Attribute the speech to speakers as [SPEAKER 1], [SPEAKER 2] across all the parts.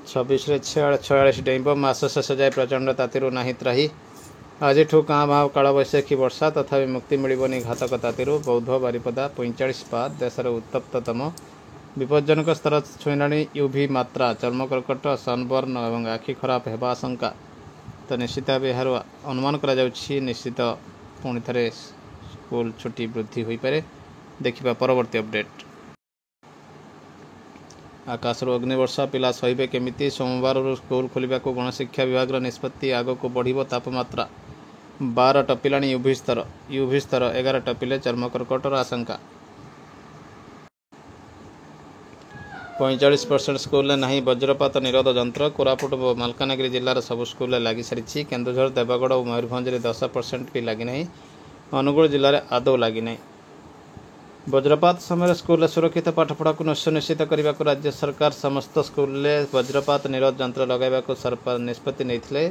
[SPEAKER 1] 26 46 डेइब मास शेष जाए प्रचंड तातीरू नाही त्राही आज काँ भाव कालबैशाखी वर्षा तथापि मुक्ति मिलनी घातक तातीरू बौद्ध बारिपदा 45 पाद देशर उत्तप्ततम विपज्जनक स्तर छुईला यूवी मात्रा चर्म कर्कट सनबर्न और आखि खराब होगा आशंका तो निश्चित भाव यार अनुमान कर निश्चित पुणी थे स्कूल छुट्टी वृद्धि हो पारे। देखा परवर्ती अपडेट। आकाशर अग्निवर्षा पिला सहे केमिति सोमवार स्कूल खोलने को गणशिक्षा विभाग निष्पत्ति आग को बढ़ तापमात्रा 12 टपिला यूवी स्तर 11 टपिले चर्मकर्कटर आशंका 45% स्कूल नहीं वज्रपात निरोध यंत्र कोरापुट और मालकानगिरी जिलार सब स्कूल लगी सारी केन्दुझर देवगढ़ और मयूरभंज 10% भी लगी नहीं अनुगुल जिले में आदौ लगी नहीं। वज्रपात समय स्कूल सुरक्षित पाठपढ़ा को सुनिश्चित करने को राज्य सरकार समस्त स्कूल वज्रपात निरोध यंत्र लगाइबा निष्पत्ति नहीं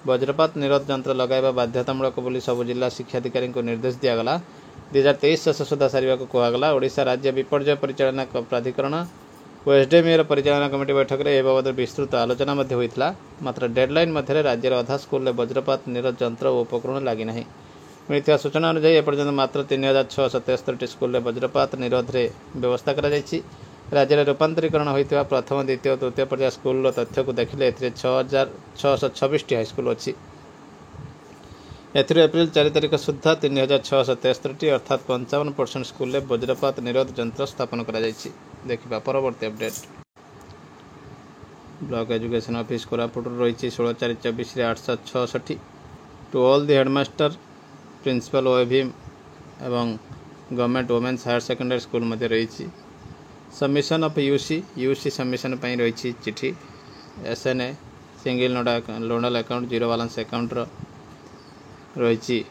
[SPEAKER 1] वज्रपात निरोध यंत्र लगाइबा बाध्यतामूलक बोली सब जिला शिक्षाधिकारी को निर्देश दिगला 2023 शेष सुधा सारे कहगला। ओडिशा राज्य विपर्यय परिचालना प्राधिकरण और एसडीएमए परिचालना कमिटी बैठक में यह बाबद विस्तृत आलोचना होता मात्र डेडलाइन मध्य राज्यर अधा स्कूल वज्रपात निरोध यंत्र और उपकरण लगी नहीं। मिलता सूचना अनुसार एपर्यंत मात्र 3673 स्कूल वज्रपात निरोध रे व्यवस्था राज्य में रूपांतरीकरण होता प्रथम द्वितीय और तृतीय पर्याय स्कूल तथ्य को देखिले 6626 हाईस्कूल अच्छी एप्रिल 4 तारिख सुधा 3673 अर्थात 55% स्कूल वज्रपात निरोध यंत्र स्थापन कर। देखा परवर्ती update. Block education office Koraput रही 16/4/24 866 to all the headmaster principal OAVM एवं government women's higher secondary school मध्य रही सबमिशन ऑफ यूसी सबमिशन पर रही चिठी SNA single nodal account zero balance account रही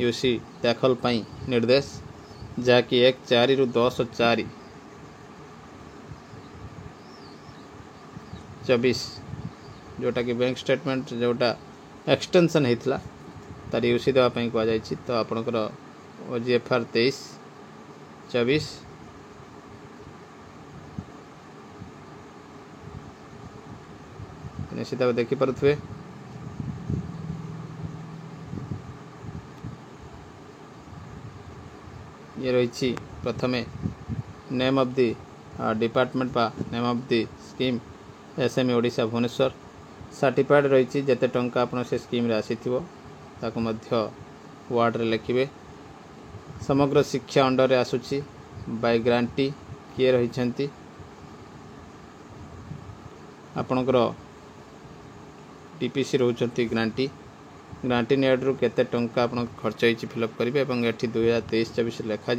[SPEAKER 1] यूसी दाखल पाई निर्देश जहाँकि 1/4 ରୁ 10/4/24 जोटा कि बैंक स्टेटमेंट जोटा एक्सटेंशन होता तार यूसी देवाई कहुई तो आपणकर OGFR 23/24 निश्चित भाव देखिपे ये रही प्रथमे नेम ऑफ दी डिपार्टमेंट बा name of the scheme SME Odisha Bhubaneswar certified रही जिते टंका आप से स्कीम आसी वार्ड रे लिखे समग्र शिक्षा अंडर रे आसुची बाय ग्रांटी किए रही आपणकर टीपीसी रोचंती ग्रांटी नेड्रु केते टंका आप खर्च होती फिलअप करेंगे और ये 2023-24 लिखा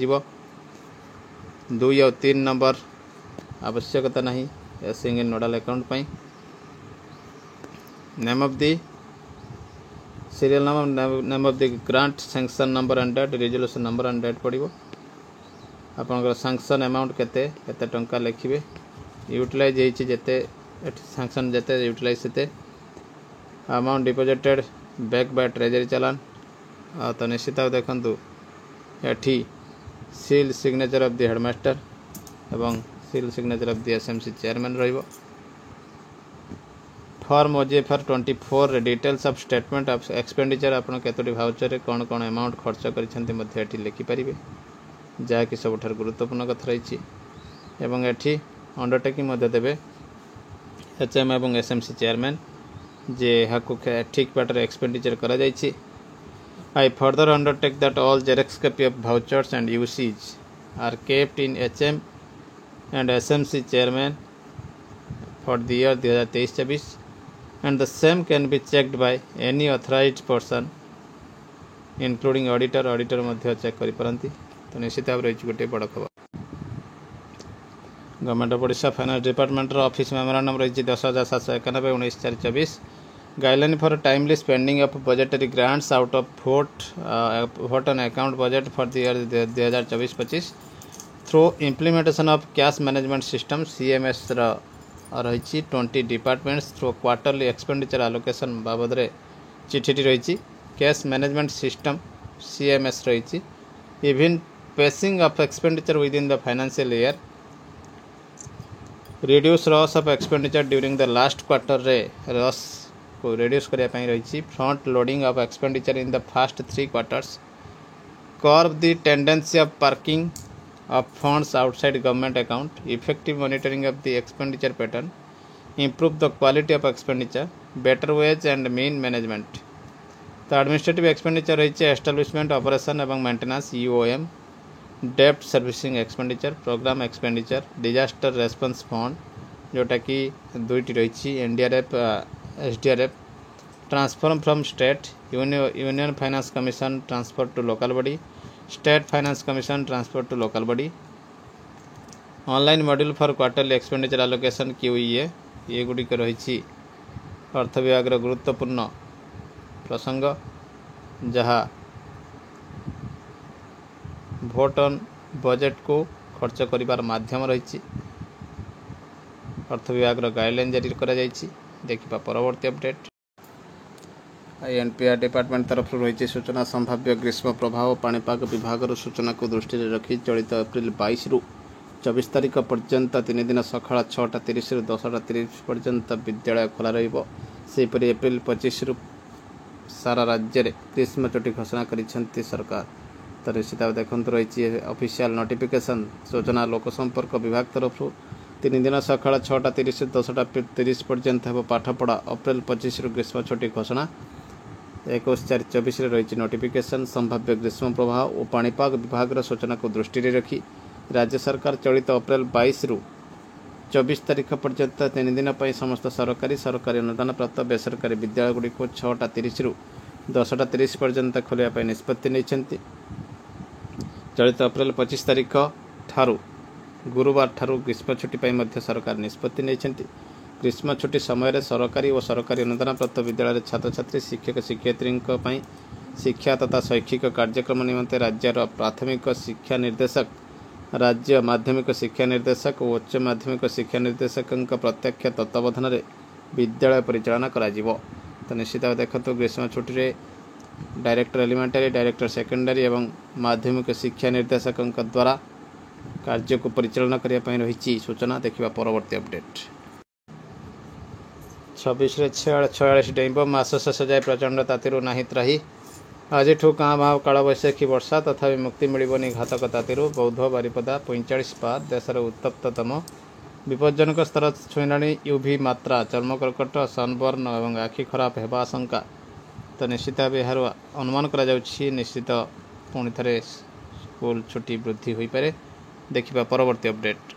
[SPEAKER 1] 2 और 3 नंबर आवश्यकता नहीं सिंगल नोडल अकाउंट पाई name of the serial number name of the grant sanction number and date resolution number and date पड़ो आपंकर सैंक्शन अमाउंट केते केते टंका लिखे यूटिलाइज होती जेते सैंक्शन जेते यूटिलाइज सेते amount deposited back by treasury challan तो निश्चित भाव देखु ये seal signature of the headmaster एवं seal signature of the SMC chairman रहिबो form OGFR 24 details of statement of expenditure आपन केतोटी भाउचर रे कौन कौन अमाउंट खर्च करिसेंती मध्ये एठी लिखि परिबे जहाँकि सबठार गुरुत्वपूर्ण कथा रही एवं एठी अंडरटेकिंग मध्ये देबे एचएम एवं एसएमसी चेयरमैन जे हाकु ठीक बाटर एक्सपेंडिचर करा जायछि। I further undertake that all Xerox copy of vouchers and UCs are kept in HM and SMC chairman for the year 2023-24 and the same can be checked by any authorized person including auditor मध्य check करि परंती तो निश्चित भाव रही गोटे बड़ खबर। Government of Odisha finance department office memorandum रही 10,791 19/4/24 guideline for timely spending of budgetary grants out of vote on account budget for the year 2024-25 through implementation of cash management system CMS रही 20 departments through quarterly expenditure allocation बाबद चिठी रही cash management system CMS रही even pacing of expenditure with in the financial year reduce Ross of expenditure during the last quarter रे Ross को reduce करने रही front loading of expenditure in the first 3 quarters curve the tendency of parking of funds outside government account, effective monitoring of the expenditure pattern, improve the quality of expenditure, better wage and mean management. तो administrative expenditure रही establishment operation एवं maintenance EOM, debt servicing expenditure, program expenditure, disaster response fund जोटा कि दुईटी रही NDRF SDRF, transfer from state union finance commission transfer to local body, state finance commission transfer to local body, online module for quarterly expenditure allocation QEA ये गुड़िक रही अर्थ विभाग गुरुत्वपूर्ण प्रसंग जहाँ vote on budget को खर्च करिबार माध्यम रही अर्थ विभाग गाइडलाइन जारी करा जायछि। देखिबा परवर्ती अपडेट। INPR डिपार्टमेंट तरफ रही सूचना संभाव्य ग्रीष्म प्रभाव पाणीपाग विभाग सूचना को दृष्टि रखी चलित एप्रिल 22 रु 24 तारिख पर्यंत 3 दिन सकाळ 6:30 रु 10:30 पर्यंत विद्यालय खोला रहिबो। सेपरि एप्रिल 25 रु सारा राज्य में ग्रीष्म छुट्टी घोषणा करिसेंती सरकार। तो निश्चित भाव देखते रही ऑफिशियल नोटिफिकेशन सूचना लोक संपर्क विभाग तरफ 3 दिन सकाळ 6:30 रु 10:30 पर्यंत हो पाठपढ़ा। अप्रैल 25 रु ग्रीष्म छुट्टी घोषणा 21/4/24 रही नोटिफिकेशन संभाव्य ग्रीष्म प्रभाव और पाणीपाग विभाग सूचना को दृष्टि रखी राज्य सरकार चलित अप्रैल 22 रु 24 तारिख पर्यंत 3 दिन पर समस्त सरकारी अनुदान प्राप्त बेसरकारी विद्यालय गुड़ी को 6:30 रु 10:30 पर्यंत खोलिया निष्पत्ति नहीं। चलित अप्रैल 25 तारिख ठारू गुरुवार ठारू ग्रीष्म छुट्टी पर सरकार निष्पत्ति नहीं। ग्रीष्म छुट्टी समय सरकारी और सरकारी अनुदान प्राप्त विद्यालय छात्र छात्री शिक्षक शिक्षयित्री शिक्षा तथा शैक्षिक कार्यक्रम निमंते राज्यर प्राथमिक शिक्षा निर्देशक राज्य माध्यमिक शिक्षा निर्देशक और उच्च माध्यमिक शिक्षा निर्देशक प्रत्यक्ष तत्वावधान में विद्यालय परिचालना करा जिवो। तो निश्चित भाव देखो ग्रीष्म छुट्टी रे डायरेक्टर एलिमेंटारी डायरेक्टर सेकेंडरी एवं माध्यमिक शिक्षा निर्देशक द्वारा कार्य को परिचालना करने रही सूचना। देखा परवर्ती अपडेट। 26 रे 46 डेइंब मास शेष जाए प्रचंड तातीरू नाही त्राही। आज काँ भाव कालबैशाखी वर्षा तथा मुक्ति मिलबनी घातक तातीरू। बौद्ध बारिपदा 45 पार देशर उत्तप्ततम विपज्जनक स्तर छुईला। यूवी मात्रा चर्म कर्कट सनबर्न और आखि खराब होगा आशंका। तो निश्चित भाव यार अनुमान करा निश्चित पुणी थे स्कूल छुट्टी वृद्धि हो पारे। देखिबा परवर्ती अपडेट।